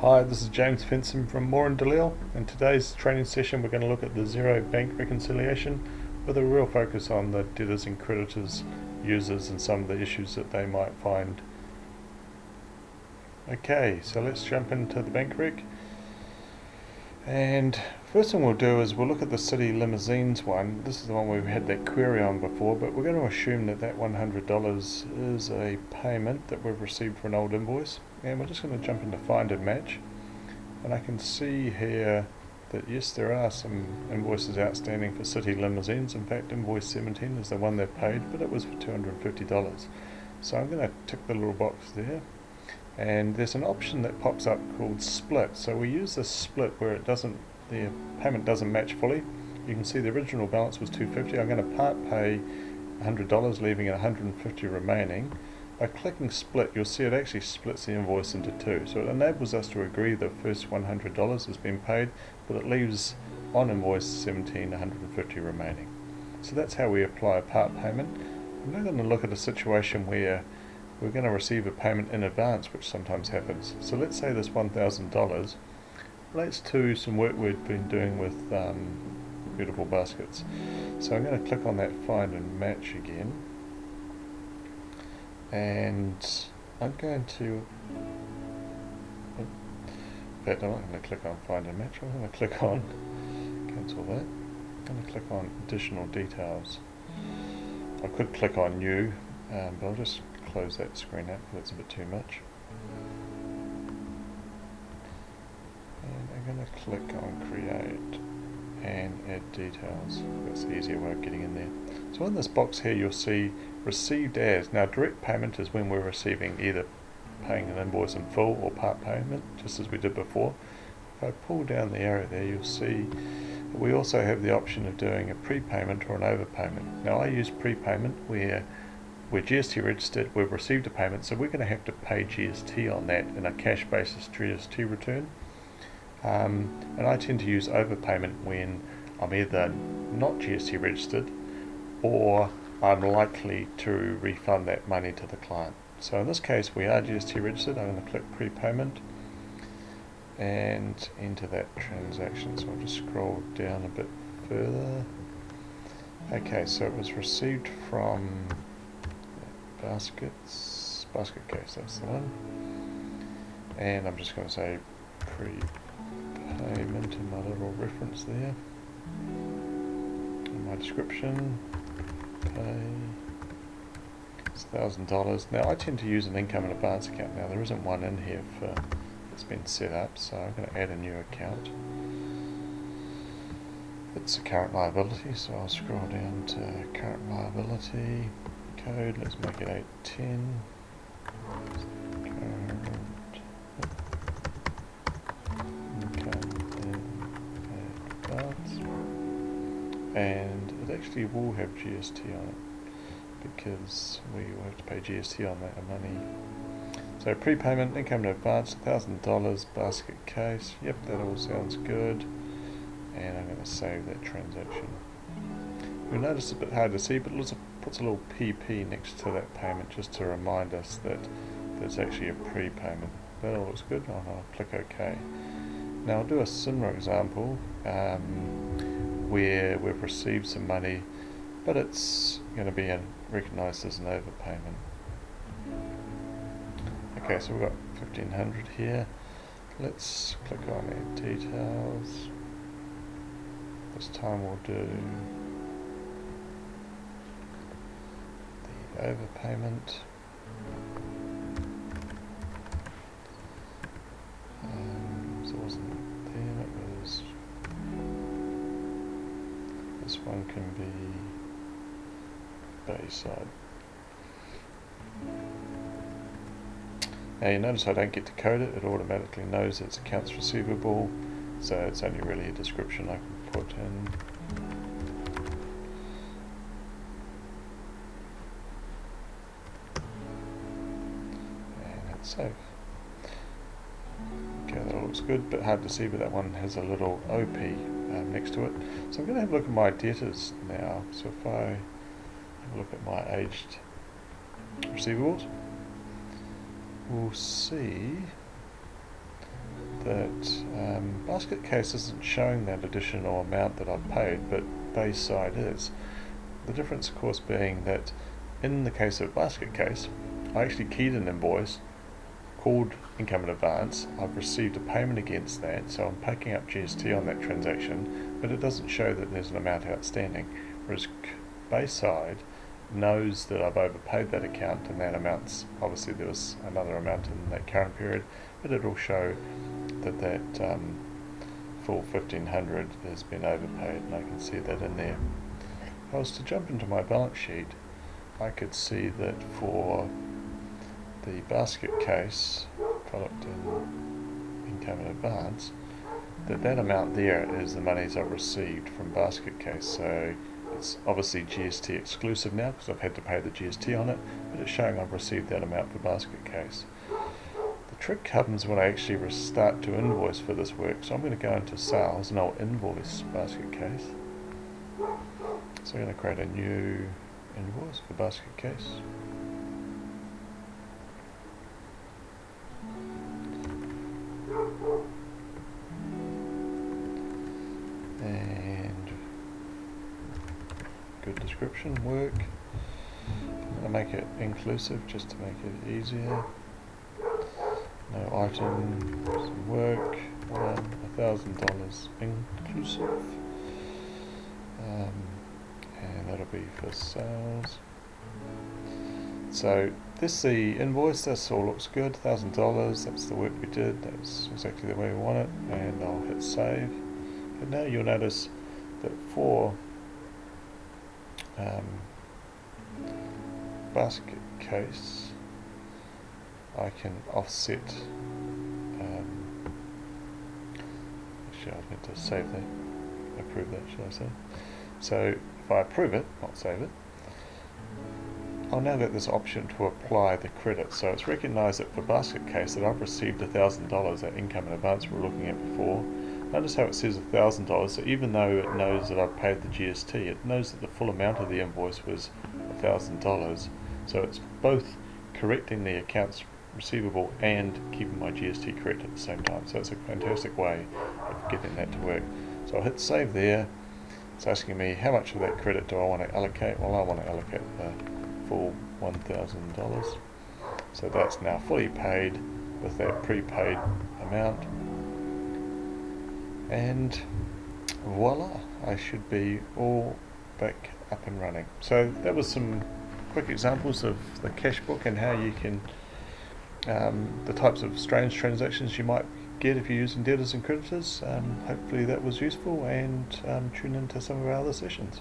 Hi, this is James Fenson from Moore and DeLille. In today's training session we're going to look at the Xero bank reconciliation with a real focus on the debtors and creditors users and some of the issues that they might find. Okay, so let's jump into the bank rec. And first thing we'll do is we'll look at the city limousines one. This is the one we've had that query on before, but we're going to assume that that $100 is a payment that we've received for an old invoice. And we're just going to jump into find and match. And I can see here that yes, there are some invoices outstanding for city limousines. In fact, invoice 17 is the one they've paid, but it was for $250. So I'm going to tick the little box there. And there's an option that pops up called split. So we use this split where the payment doesn't match fully. You can see the original balance was $250. I'm going to part pay $100, leaving $150 remaining. By clicking split, you'll see it actually splits the invoice into two. So it enables us to agree the first $100 has been paid, but it leaves on invoice 17 $150 remaining. So that's how we apply a part payment. I'm now going to look at a situation where we're going to receive a payment in advance, which sometimes happens. So let's say this $1,000 relates to some work we've been doing with beautiful baskets. So I'm going to click on that find and match again, and I'm going to, in fact I'm not going to click on find and match, I'm going to click on, cancel that, I'm going to click on additional details. I could click on new, but I'll just close that screen out because it's a bit too much. And I'm going to click on create and add details. That's the easier way of getting in there. So in this box here you'll see received as. Now direct payment is when we're receiving either paying an invoice in full or part payment, just as we did before. If I pull down the arrow there, you'll see that we also have the option of doing a prepayment or an overpayment. Now I use prepayment where we're GST registered, we've received a payment, so we're going to have to pay GST on that in a cash basis GST return. And I tend to use overpayment when I'm either not GST registered or I'm likely to refund that money to the client. So in this case we are GST registered. I'm going to click prepayment and enter that transaction. So I'll just scroll down a bit further. Okay, so it was received from basket case, that's the one. And I'm just going to say prepayment in my little reference there. In my description, pay, it's $1,000. Now I tend to use an income in advance account. Now there isn't one in here for it's been set up, so I'm going to add a new account. It's a current liability, so I'll scroll down to current liability code. Let's make it 810. Current income in advance, and it actually will have GST on it because we will have to pay GST on that money. So prepayment, income in advance, $1,000, basket case. Yep, that all sounds good. And I'm going to save that transaction. You'll notice it's a bit hard to see, but it puts a little PP next to that payment just to remind us that it's actually a prepayment. That all looks good. I'll click OK. Now I'll do a similar example where we've received some money, but it's going to be recognised as an overpayment. Okay, so we've got 1,500 here. Let's click on add details. This time we'll do the overpayment. So it wasn't there, it was, this one can be Bayside. Now you notice I don't get to code it, it automatically knows it's accounts receivable, so it's only really a description I can put in. And hit save. Okay, that looks good, but hard to see, but that one has a little OP next to it. So I'm going to have a look at my debtors now. So if I have a look at my aged receivables, we'll see Basket case isn't showing that additional amount that I've paid, but base side is. The difference, of course, being that in the case of basket case, I actually keyed an invoice called income in advance. I've received a payment against that, so I'm picking up GST on that transaction, but it doesn't show that there's an amount outstanding. Whereas base side knows that I've overpaid that account, and that amount's, obviously there was another amount in that current period, but it'll show that full 1500 has been overpaid, and I can see that in there. If I was to jump into my balance sheet, I could see that for the basket case, if I looked in income in advance, that amount there is the monies I've received from basket case. So it's obviously GST exclusive now because I've had to pay the GST on it, but it's showing I've received that amount for basket case. The trick comes when I actually start to invoice for this work. So I'm going to go into sales and I'll invoice basket case. So I'm going to create a new invoice for basket case. And good description, work. I'm going to make it inclusive just to make it easier. No item, some work, $1,000 inclusive. And that'll be for sales. So this is the invoice, this all looks good, $1,000, that's the work we did, that's exactly the way we want it, and I'll hit save. But now you'll notice that for basket case, I can offset, actually I need to save that, approve that, should I say. So if I approve it, not save it, I'll now get this option to apply the credit. So it's recognised that for basket case that I've received $1,000, that income in advance we were looking at before. Notice how it says $1,000, so even though it knows that I've paid the GST, it knows that the full amount of the invoice was $1,000. So it's both correcting the accounts receivable and keeping my GST correct at the same time. So it's a fantastic way of getting that to work. So I'll hit save there. It's asking me how much of that credit do I want to allocate. Well, I want to allocate the full $1,000. So that's now fully paid with that prepaid amount. And voila, I should be all back up and running. So that was some quick examples of the cash book and how you can, the types of strange transactions you might get if you're using debtors and creditors. Hopefully that was useful, and tune into some of our other sessions.